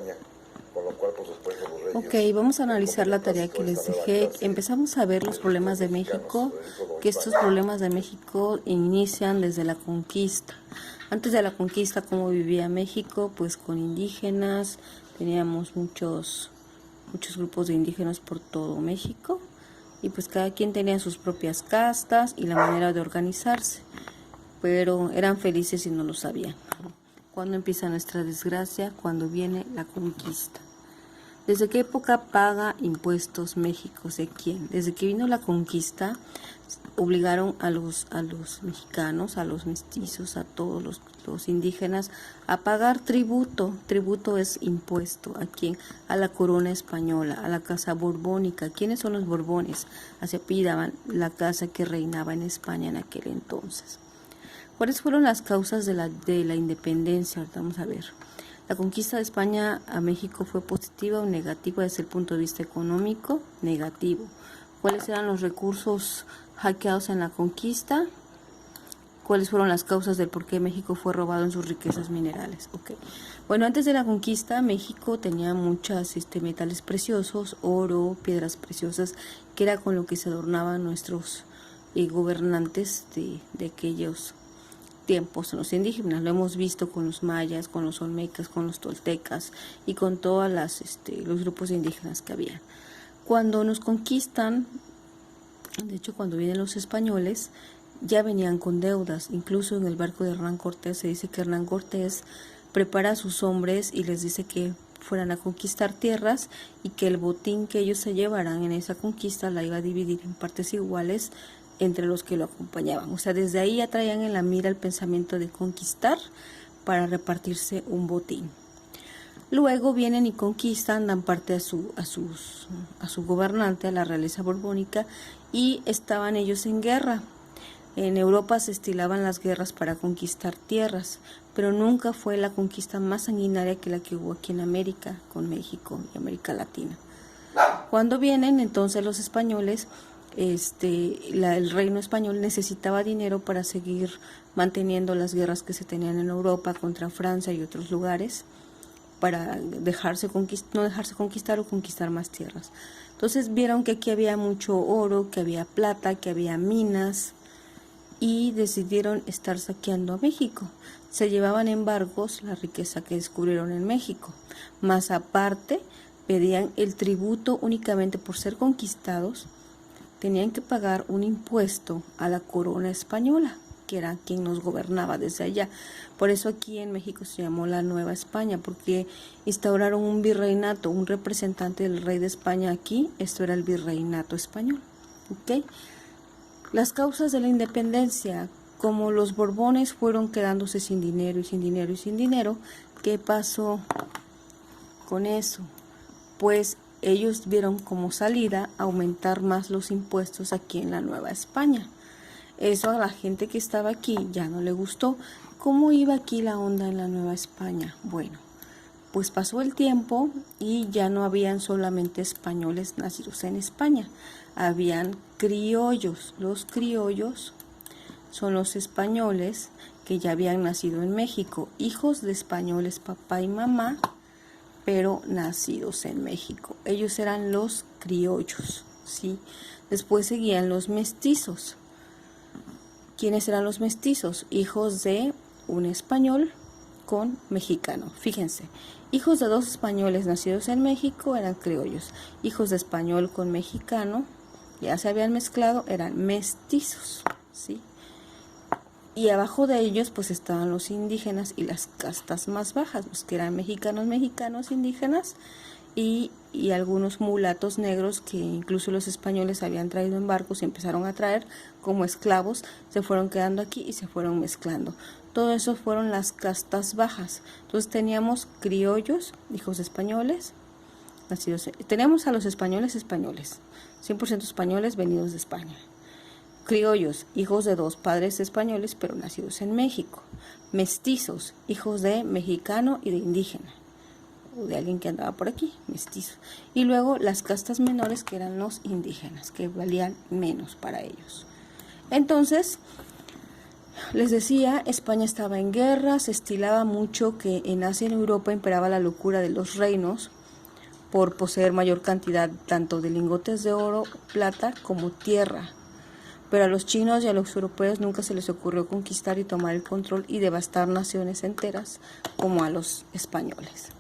España, con lo cual, por supuesto, los reyes... Ok, vamos a analizar la tarea que les dejé. Empezamos a ver los problemas de México, que estos problemas de México inician desde la conquista. Antes de la conquista, ¿cómo vivía México? Pues con indígenas, teníamos muchos grupos de indígenas por todo México, y pues cada quien tenía sus propias castas y la manera de organizarse, pero eran felices y no lo sabían. ¿Cuándo empieza nuestra desgracia? Cuando viene la conquista. ¿Desde qué época paga impuestos México? ¿De quién? Desde que vino la conquista, obligaron a los mexicanos, a los mestizos, a todos los indígenas a pagar tributo. Tributo es impuesto. ¿A quién? A la corona española, a la casa borbónica. ¿Quiénes son los borbones? Se apellidaban la casa que reinaba en España en aquel entonces. ¿Cuáles fueron las causas de la independencia? Ahorita vamos a ver. ¿La conquista de España a México fue positiva o negativa desde el punto de vista económico? Negativo. ¿Cuáles eran los recursos hackeados en la conquista? ¿Cuáles fueron las causas del por qué México fue robado en sus riquezas minerales? Okay. Bueno, antes de la conquista, México tenía muchos metales preciosos, oro, piedras preciosas, que era con lo que se adornaban nuestros gobernantes de aquellos tiempos, los indígenas. Lo hemos visto con los mayas, con los olmecas, con los toltecas y con todas los grupos indígenas que había. Cuando nos conquistan, de hecho cuando vienen los españoles, ya venían con deudas. Incluso en el barco de Hernán Cortés se dice que Hernán Cortés prepara a sus hombres y les dice que fueran a conquistar tierras y que el botín que ellos se llevaran en esa conquista la iba a dividir en partes iguales entre los que lo acompañaban. O sea, desde ahí ya traían en la mira el pensamiento de conquistar para repartirse un botín. Luego vienen y conquistan, dan parte a su gobernante, a la realeza borbónica, y estaban ellos en guerra. En Europa se estilaban las guerras para conquistar tierras, pero nunca fue la conquista más sanguinaria que la que hubo aquí en América, con México y América Latina. Cuando vienen entonces los españoles, el reino español necesitaba dinero para seguir manteniendo las guerras que se tenían en Europa contra Francia y otros lugares, para no dejarse conquistar o conquistar más tierras. Entonces vieron que aquí había mucho oro, que había plata, que había minas, y decidieron estar saqueando a México. Se llevaban en barcos la riqueza que descubrieron en México, más aparte pedían el tributo. Únicamente por ser conquistados tenían que pagar un impuesto a la corona española, que era quien nos gobernaba desde allá. Por eso aquí en México se llamó la Nueva España, porque instauraron un virreinato, un representante del rey de España aquí. Esto era el virreinato español. ¿Okay? Las causas de la independencia: como los Borbones fueron quedándose sin dinero y sin dinero y sin dinero, ¿qué pasó con eso? Pues ellos vieron como salida aumentar más los impuestos aquí en la Nueva España. Eso a la gente que estaba aquí ya no le gustó. ¿Cómo iba aquí la onda en la Nueva España? Bueno, pues pasó el tiempo y ya no habían solamente españoles nacidos en España, habían criollos. Los criollos son los españoles que ya habían nacido en México, hijos de españoles papá y mamá, pero nacidos en México. Ellos eran los criollos, ¿sí? Después seguían los mestizos. ¿Quiénes eran los mestizos? Hijos de un español con mexicano. Fíjense, hijos de dos españoles nacidos en México eran criollos. Hijos de español con mexicano, ya se habían mezclado, eran mestizos, ¿sí? Y abajo de ellos pues estaban los indígenas y las castas más bajas, los que eran mexicanos indígenas, y algunos mulatos negros que incluso los españoles habían traído en barcos y empezaron a traer como esclavos, se fueron quedando aquí y se fueron mezclando. Todo eso fueron las castas bajas. Entonces teníamos criollos, hijos de españoles, teníamos a los españoles, 100% españoles venidos de España. Criollos, hijos de dos padres españoles pero nacidos en México. Mestizos, hijos de mexicano y de indígena, o de alguien que andaba por aquí, mestizos. Y luego las castas menores, que eran los indígenas, que valían menos para ellos. Entonces Les decía, España estaba en guerra, se estilaba mucho que en Asia y en Europa imperaba la locura de los reinos por poseer mayor cantidad tanto de lingotes de oro, plata como tierra. Pero a los chinos y a los europeos nunca se les ocurrió conquistar y tomar el control y devastar naciones enteras como a los españoles.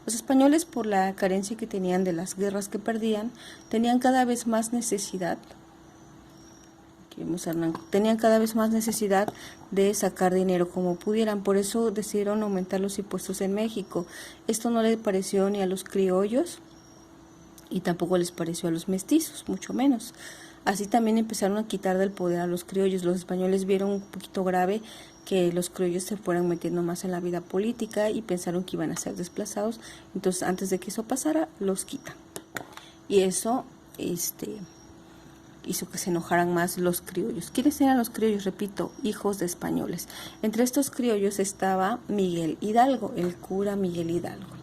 Los españoles, por la carencia que tenían de las guerras que perdían, tenían cada vez más necesidad de sacar dinero como pudieran. Por eso decidieron aumentar los impuestos en México. Esto no les pareció ni a los criollos y tampoco les pareció a los mestizos, mucho menos. Así también empezaron a quitar del poder a los criollos. Los españoles vieron un poquito grave que los criollos se fueran metiendo más en la vida política y pensaron que iban a ser desplazados. Entonces, antes de que eso pasara, los quitan. Y eso hizo que se enojaran más los criollos. ¿Quiénes eran los criollos? Repito, hijos de españoles. Entre estos criollos estaba Miguel Hidalgo, el cura Miguel Hidalgo.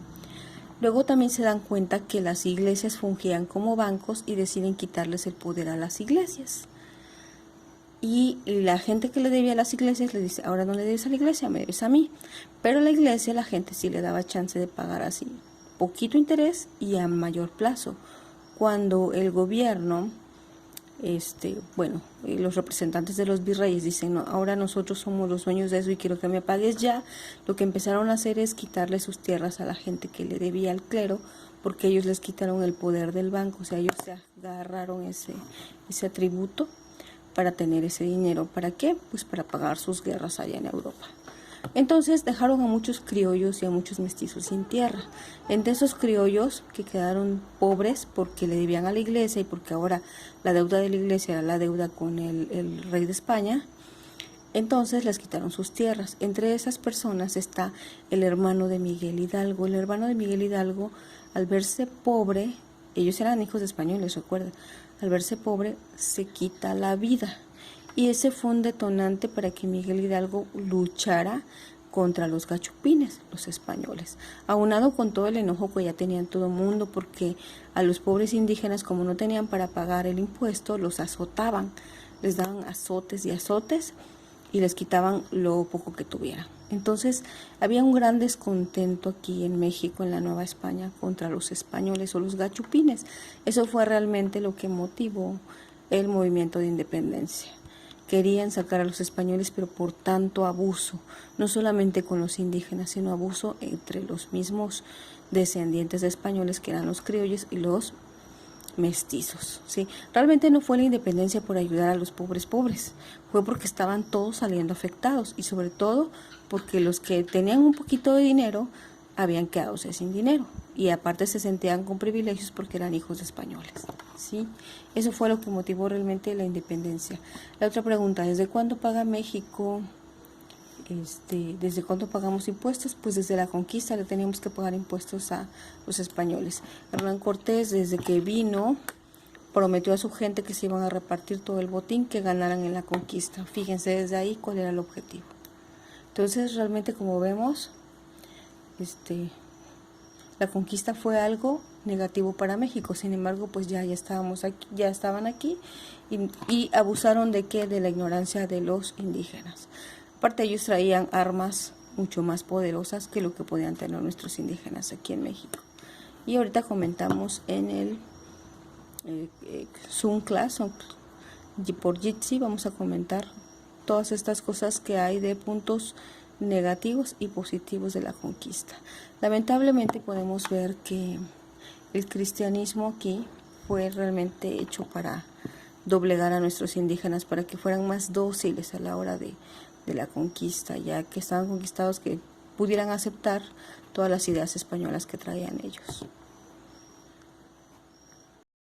Luego también se dan cuenta que las iglesias fungían como bancos y deciden quitarles el poder a las iglesias. Y la gente que le debía a las iglesias le dice, ahora no le debes a la iglesia, me debes a mí. Pero a la iglesia la gente sí le daba chance de pagar así, poquito interés y a mayor plazo. Cuando el gobierno, los representantes de los virreyes dicen, no, ahora nosotros somos los dueños de eso y quiero que me pagues ya, lo que empezaron a hacer es quitarle sus tierras a la gente que le debía al clero, porque ellos les quitaron el poder del banco, o sea, ellos se agarraron ese atributo para tener ese dinero. ¿Para qué? Pues para pagar sus guerras allá en Europa. Entonces dejaron a muchos criollos y a muchos mestizos sin tierra. Entre esos criollos que quedaron pobres porque le debían a la iglesia y porque ahora la deuda de la iglesia era la deuda con el rey de España, entonces les quitaron sus tierras. Entre esas personas está el hermano de Miguel Hidalgo. El hermano de Miguel Hidalgo, al verse pobre, ellos eran hijos de españoles, recuerda, al verse pobre se quita la vida. Y ese fue un detonante para que Miguel Hidalgo luchara contra los gachupines, los españoles, aunado con todo el enojo que ya tenían todo el mundo, porque a los pobres indígenas, como no tenían para pagar el impuesto, los azotaban, les daban azotes y azotes y les quitaban lo poco que tuvieran. Entonces había un gran descontento aquí en México, en la Nueva España, contra los españoles o los gachupines. Eso fue realmente lo que motivó el movimiento de independencia. Querían sacar a los españoles, pero por tanto abuso, no solamente con los indígenas, sino abuso entre los mismos descendientes de españoles, que eran los criollos y los mestizos, ¿sí? Realmente no fue la independencia por ayudar a los pobres, fue porque estaban todos saliendo afectados y sobre todo porque los que tenían un poquito de dinero habían quedado sin dinero y aparte se sentían con privilegios porque eran hijos de españoles, ¿sí? Eso fue lo que motivó realmente la independencia. La otra pregunta, ¿desde cuándo paga México? ¿Desde cuándo pagamos impuestos? Pues desde la conquista le teníamos que pagar impuestos a los españoles. Hernán Cortés, desde que vino, prometió a su gente que se iban a repartir todo el botín que ganaran en la conquista. Fíjense desde ahí cuál era el objetivo. Entonces realmente, como vemos, la conquista fue algo negativo para México. Sin embargo, pues ya estábamos aquí, ya estaban aquí y abusaron de qué, de la ignorancia de los indígenas. Aparte, ellos traían armas mucho más poderosas que lo que podían tener nuestros indígenas aquí en México. Y ahorita comentamos en el Zoom Class por Jitsi, vamos a comentar todas estas cosas que hay de puntos negativos y positivos de la conquista. Lamentablemente podemos ver que el cristianismo aquí fue realmente hecho para doblegar a nuestros indígenas, para que fueran más dóciles a la hora de la conquista, ya que estaban conquistados, que pudieran aceptar todas las ideas españolas que traían ellos.